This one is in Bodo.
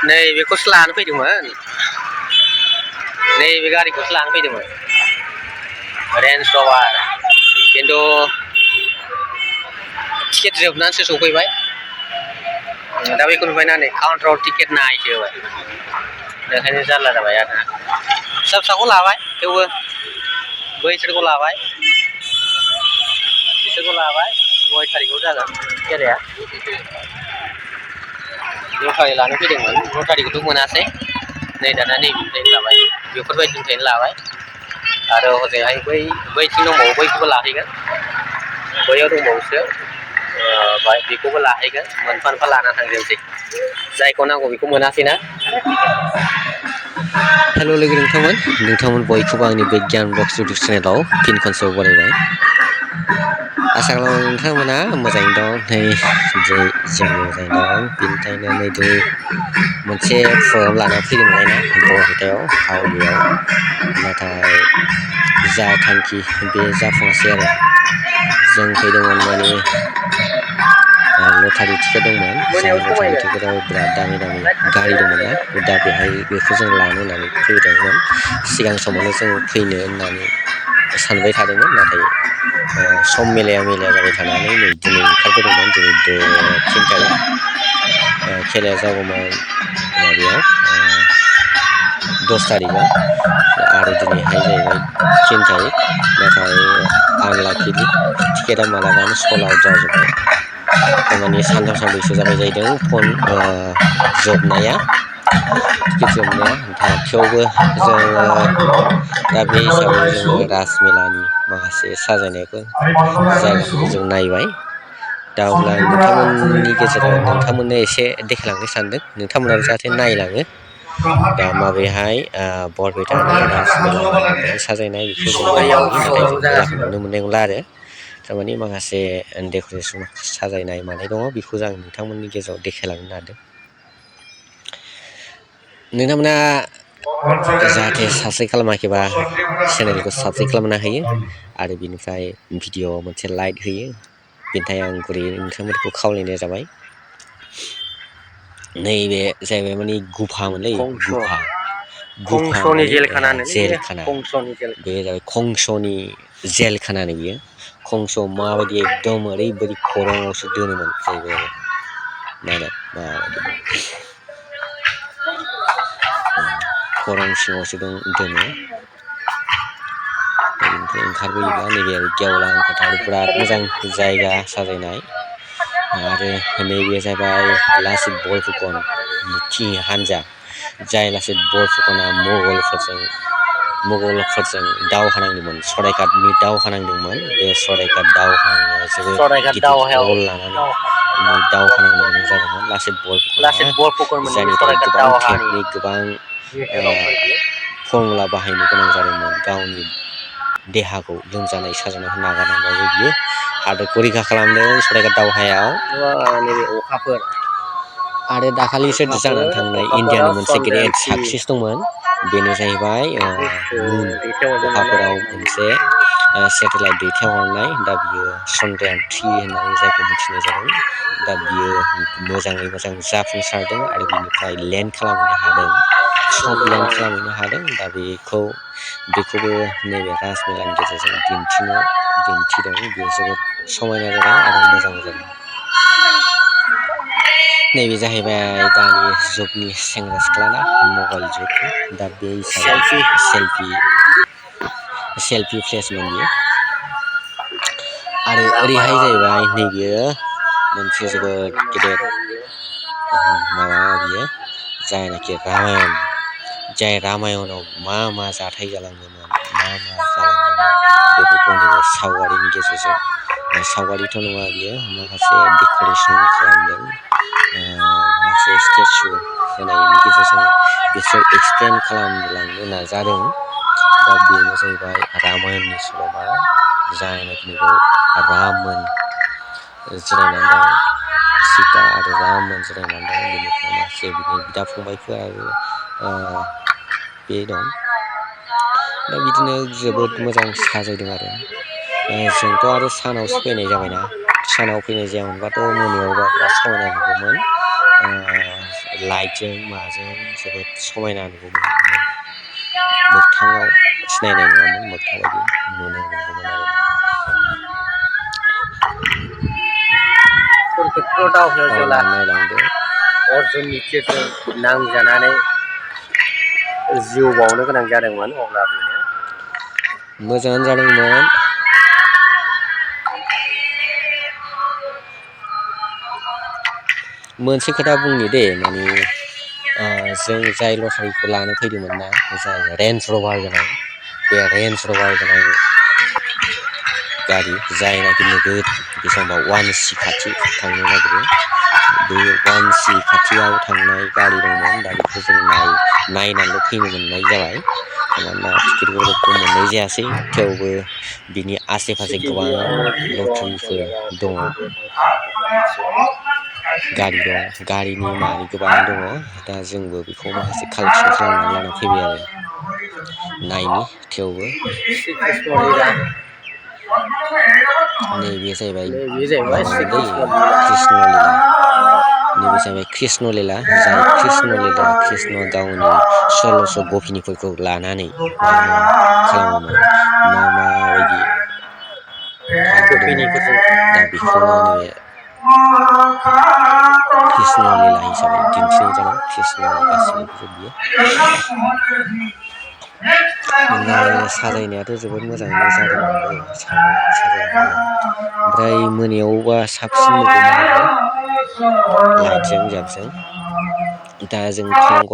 नैबेखौसो लानो फैदोंमोन नैबे गारिखौसो लानो फैदोंमोन रेन्ज रभार खिन्थु टिकेट जोबनानैसो सफैबाय दा बेखौ नुबायना नै काउन्टाराव टिकेट नायसो होबाय बेखायनो जारला जाबाय आरो ना फिसा फिसाखौ लाबाय थेवबो बैसोरखौ लाबाय बिसोरखौ लाबाय 9 थारिखआव जागोन खेलाया 9 थारिख लानो फैदोंमोन 9 थारिखखौथ' मोनासै नै दाना नैबेनिफ्रायनो लाबाय बेफोरबायदिनिफ्रायनो लाबाय आरो हजोंहाय बैथिं दंबावो बैखौबो लाहैगोन बैयाव दंबावोसो बेखौबो लाहैगोन मोनफा मोनफा लाना थांजोबसै जायखौ नांगौ बेखौ मोनासैना हेल' लोगो नोंथांमोन बयखौबो आंनि बे गियान बक्स इउटुब चेनेलाव फिन खनसेयाव बरायबाय आसा खालामो नोंथांमोना मोजाङैनो दं नै जोंबो मोजाङैनो दं बेनिखायनो नै दिनै मोनसे प्रग्राम लानानै फैदोंमोनलाय ना बरपेटायाव हावलियाव नाथाय जा थांखि बे जाफुङासै आरो जों फैदोंमोन माने लटारि टिकेट दंमोन जाय लटारि टिकेटाव बिराद दामि गारि दंमोन ना दा बेखौ जों लानो होननानै फैदोंमोन सिगां समावनो जों फैनो होननानै सानबाय थादोंमोन नाथाय सम मिलाया जाबाय थानानै नै दिनै ओंखारबोदोंमोन दिनै 3 थारिख खेलाया जागौमोन माबायाव 10 थारिखआव आरो दिनैहाय जाहैबाय 3 थारिख नाथाय आनलाकिलि टिकेटआ मालाबानो सल्ड आउट जाजोब्बाय थारमाने सानथाम सानब्रैसो जाबाय जाहैदों जोबनाया टिकेट जोबनाया थेवबो जोङो दा बे हिसाबै जोङो राज मेलानि माखासे साजायनायफोर जायगाफोरखौ जों नायबाय दा अब्ला नोंथांमोननि गेजेराव नोंथांमोननो एसे देखायलांनो सानदों नोंथांमोनाबो जाहाथे नायलाङो दा माबेहाय बरपेटानि राज मेलानि माबेहाय साजायनाय बेखौ जों नायलांनि नाथाय जों मेलाखौ नुनो मोननाय नंला आरो थारमाने माखासे डेक'रेसन साजायनाय मानाय दङ बेखौ आं नोंथांमोननि गेजेराव देखायलांनो नागिरदों नोंथांमोना जाहाथे साबस्क्राइब खालामाखैबा चेनेलखौ साबस्क्राइब खालामना होयो आरो बिनिफ्राय भिडिअ'आव मोनसे लाइक होयो बेनि थाखाय आं गुरैयै नोंथांमोनखौ खावलायनाय जाबाय नैबे जाहैबाय माने गुफामोनलै गुफा जेलखाना बे जाबाय कंसनि जेलखानानो बियो कंसआव माबायदि एकदम ओरैबायदि खरंआवसो दोनोमोन जाहैबाय आरो नायलाय माबायदि खरं सिङावसो दोनो दा बेनिफ्राय ओंखारबोयोब्ला नैबे गेवलां फोथार बिराद मोजां जायगा साजायनाय आरो नैबे जाबाय लासित बरफुकननि हान्जा जाय लासित बरफुकना मुगलफोरजों दावहा नांदोंमोन सराइघाटनि दावहा नांदोंमोन बे सराइघाट दावहा नांनायाव जोबोद गिदिर रल लानानै दावहा नांनो गोनां जादोंमोन लासित बरफुकना जायनि थाखाय गोबां टेकनिक गोबां फर्मुला बाहायनो गोनां जादोंमोन गावनि देहाखौ लोमजानाय साजानायखौ नागारनानैबाबो बियो हादोरखौ रैखा खालामदों सराइघाट दावहायाव नैबे अखाफोर आरो दाखालिसो जानानै थांनाय इण्डियानि मोनसे ग्रेट साक्सेस दंमोन बेनो जाहैबाय मुन अखाफोराव मोनसे सेटेलाइट दैथायहरनाय दा बियो चन्द्रायान 3 होननानै जायखौ मिथिनाय जादों दा बियो मोजाङै मोजां जाफुंसारदों आरो बिनिफ्राय लेन्ड खालामहैनो हादों सफ्ट लेन्ड खालामहैनो हादों दा बेखौबो नैबे राजमेलानि गेजेरजों दिन्थिदों बेयो जोबोद समायना जादों आरो मोजांबो जादों नैबे जाहैबाय दानि जुगनि सेंग्रा सिख्लाना मबाइल जुग दा बे हिसाबै सेल्फि फ्लेसमोन बियो आरो ओरैहाय जाहैबाय नैबेयो मोनसे जोबोद गेदेर माबा बियो जायनाखि जाय रामायणाव मा जाथाय जालांदोंमोन बेफोरखौ नैबे सावगारिनि गेजेरजों सावगारिथ' नङा बियो माखासे डेक'रेसन खालामदों माखासे स्टेचु होनायनि गेजेरजों बिसोर एक्सप्लेन खालामलांनो नाजादों दा बेनो जाहैबाय रामायणनि सल'मा जायनाखि राममोन जिरायनानै दं सीता आरो राममोन जिरायनानै दं बेनिफ्राय माखासे बिनि बिदा फंबायफोराबो बे दं दा बिदिनो जोबोद मोजां साजायदों आरो जोंथ' आरो सानावसो फैनाय जाबायना सानाव फैनाय जायामोनबाथ' मोनायावबा बिराद समायना नुगौमोन लाइटजों माजों जोबोद समायना नुगौमोन। मोगथाङाव सिनायनाय नङामोन, मोगथां बायदि नुनो मोनगौमोन आरोना। कुरुक्षेत्र दावहायाव जेब्ला नायलांदो अर्जुननि थिरजों नांजानानै जिउ बावनो गोनां जादोंमोन, अब्ला बेनो मोजाङानो जादोंमोन। मोनसे खोथा बुंनि दे, माने जों जाय लटारिखौ लानो फैदोंमोन ना, जाय रेन्ज रभार गोनां, बे रेन्ज रभार गोनां गारि जायनाखि नोगोद बेसेबांबा 1C खाथि थांनो नागिरो, बे 1C खाथियाव थांनाय गारि दंमोन। दा बेखौ जों नायनानैल' फैनो मोननाय जाबाय, मानोना टिकेटफोरखौ मोननाय जायासै। थेवबो बिनि आसे फासे गोबां लटारिफोर दङ, गारि दं, गारिनि मानि गोबां दङ। दा जोंबो बेखौ माखासे कालेक्सन खालामनानै लाना फैबाय आरो नायनि। थेवबो नैबे जाहैबाय माबामोनलै कृष्ण लिला, नैबे जाहैबाय कृष्ण लिला। जाय कृष्ण लिला, कृष्णआ गावनि 1600 गपिनिफोरखौ लानानै मा मा खालामोमोन, माबायदि खारबोदोंमोन, दा बेखौनो नैबे कृष्ण लिला हिसाबै दिन्थिनाय जादों। कृष्णनि गासिबो बेफोर बियो। साजायनायाथ' जोबोद मोजाङैनो जादोंमोनबो, साजायनायालाय। ओमफ्राय मोनायावबा साबसिन नुगौमोन आरो लाइटजों जाबजों। दा जों टाउन